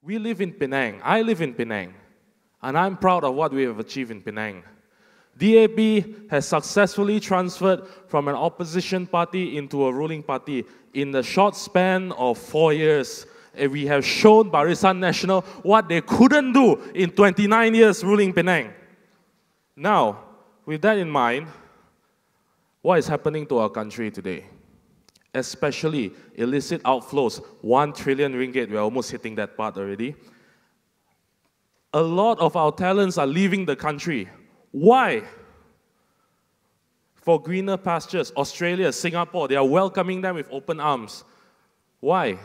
We live in Penang. I live in Penang. And I'm proud of what we have achieved in Penang. DAP has successfully transferred from an opposition party into a ruling party in the short span of 4 years. And we have shown Barisan Nasional what they couldn't do in 29 years ruling Penang. Now, with that in mind, what is happening to our country today? Especially illicit outflows, 1 trillion ringgit, we're almost hitting that part already. A lot of our talents are leaving the country. Why? For greener pastures, Australia, Singapore, they are welcoming them with open arms. Why?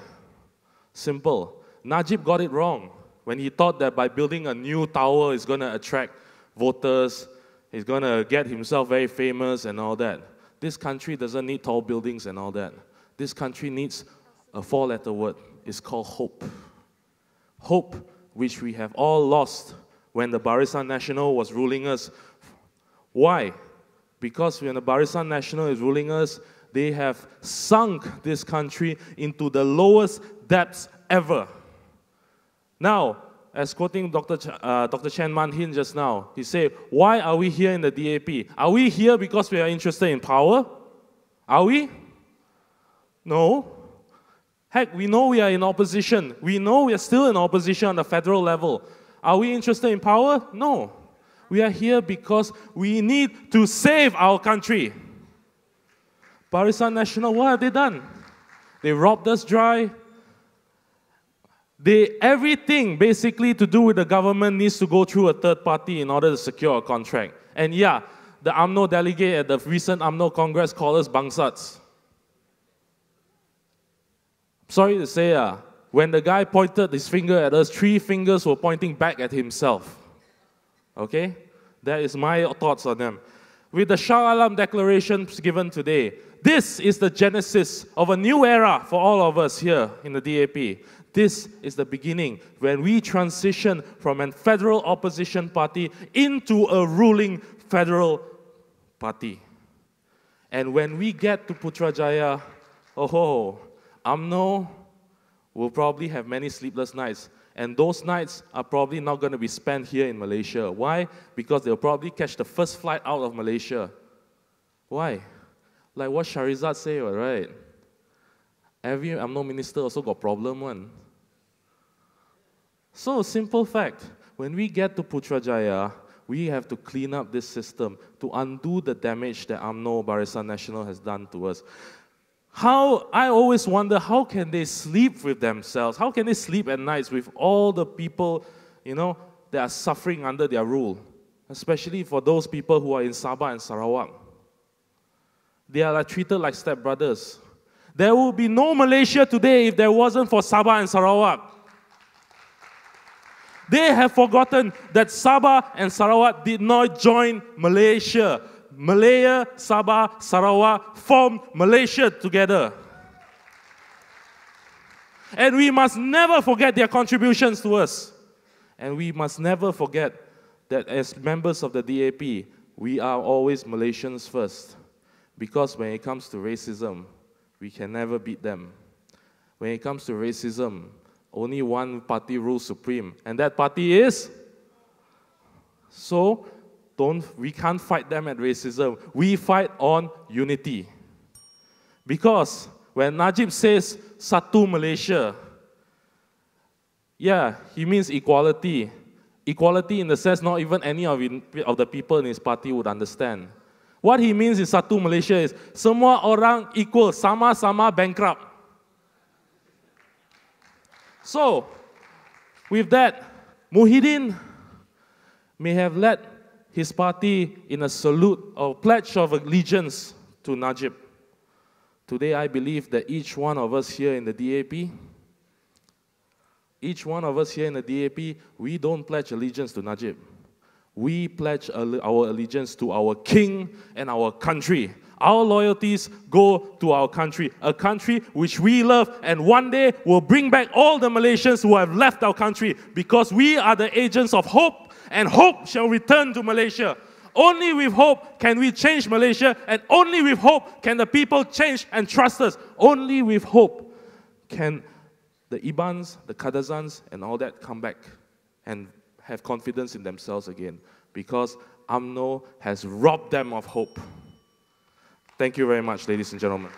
Simple. Najib got it wrong when he thought that by building a new tower is going to attract voters, he's going to get himself very famous and all that. This country doesn't need tall buildings and all that. This country needs a 4-letter word. It's called hope. Hope, which we have all lost when the Barisan Nasional was ruling us. Why? Because when the Barisan Nasional is ruling us, they have sunk this country into the lowest depths ever. Now, as quoting Dr. Chen Man-hin just now, he said, why are we here in the DAP? Are we here because we are interested in power? Are we? No. Heck, we know we are in opposition. We know we are still in opposition on the federal level. Are we interested in power? No. We are here because we need to save our country. Barisan Nasional, what have they done? They robbed us dry. Everything basically to do with the government needs to go through a third party in order to secure a contract. And yeah, the UMNO delegate at the recent UMNO Congress called us bangsats. Sorry to say, when the guy pointed his finger at us, 3 fingers were pointing back at himself. Okay? That is my thoughts on them. With the Shah Alam declarations given today, this is the genesis of a new era for all of us here in the DAP. This is the beginning when we transition from a federal opposition party into a ruling federal party. And when we get to Putrajaya, UMNO will probably have many sleepless nights. And those nights are probably not going to be spent here in Malaysia. Why? Because they'll probably catch the first flight out of Malaysia. Why? Like what Sharizad said, right? Every UMNO minister also got problem one. So, simple fact, when we get to Putrajaya, we have to clean up this system to undo the damage that UMNO Barisan Nasional has done to us. I always wonder, how can they sleep with themselves? How can they sleep at nights with all the people, that are suffering under their rule? Especially for those people who are in Sabah and Sarawak. They are treated like stepbrothers. There would be no Malaysia today if there wasn't for Sabah and Sarawak. They have forgotten that Sabah and Sarawak did not join Malaysia. Malaya, Sabah, Sarawak formed Malaysia together. And we must never forget their contributions to us. And we must never forget that as members of the DAP, we are always Malaysians first. Because when it comes to racism, we can never beat them. When it comes to racism, only one party rules supreme, and that party is? So, we can't fight them at racism. We fight on unity. Because when Najib says Satu Malaysia, yeah, he means equality. Equality in the sense not even any of the people in his party would understand. What he means in Satu Malaysia is semua orang equal, sama-sama bankrupt. So, with that, Muhyiddin may have led his party in a salute or pledge of allegiance to Najib. Today, I believe that each one of us here in the DAP, we don't pledge allegiance to Najib. We pledge our allegiance to our king and our country. Our loyalties go to our country, a country which we love, and one day will bring back all the Malaysians who have left our country, because we are the agents of hope, and hope shall return to Malaysia. Only with hope can we change Malaysia, and only with hope can the people change and trust us. Only with hope can the Ibans, the Kadazans, and all that come back and have confidence in themselves again, because UMNO has robbed them of hope. Thank you very much, ladies and gentlemen.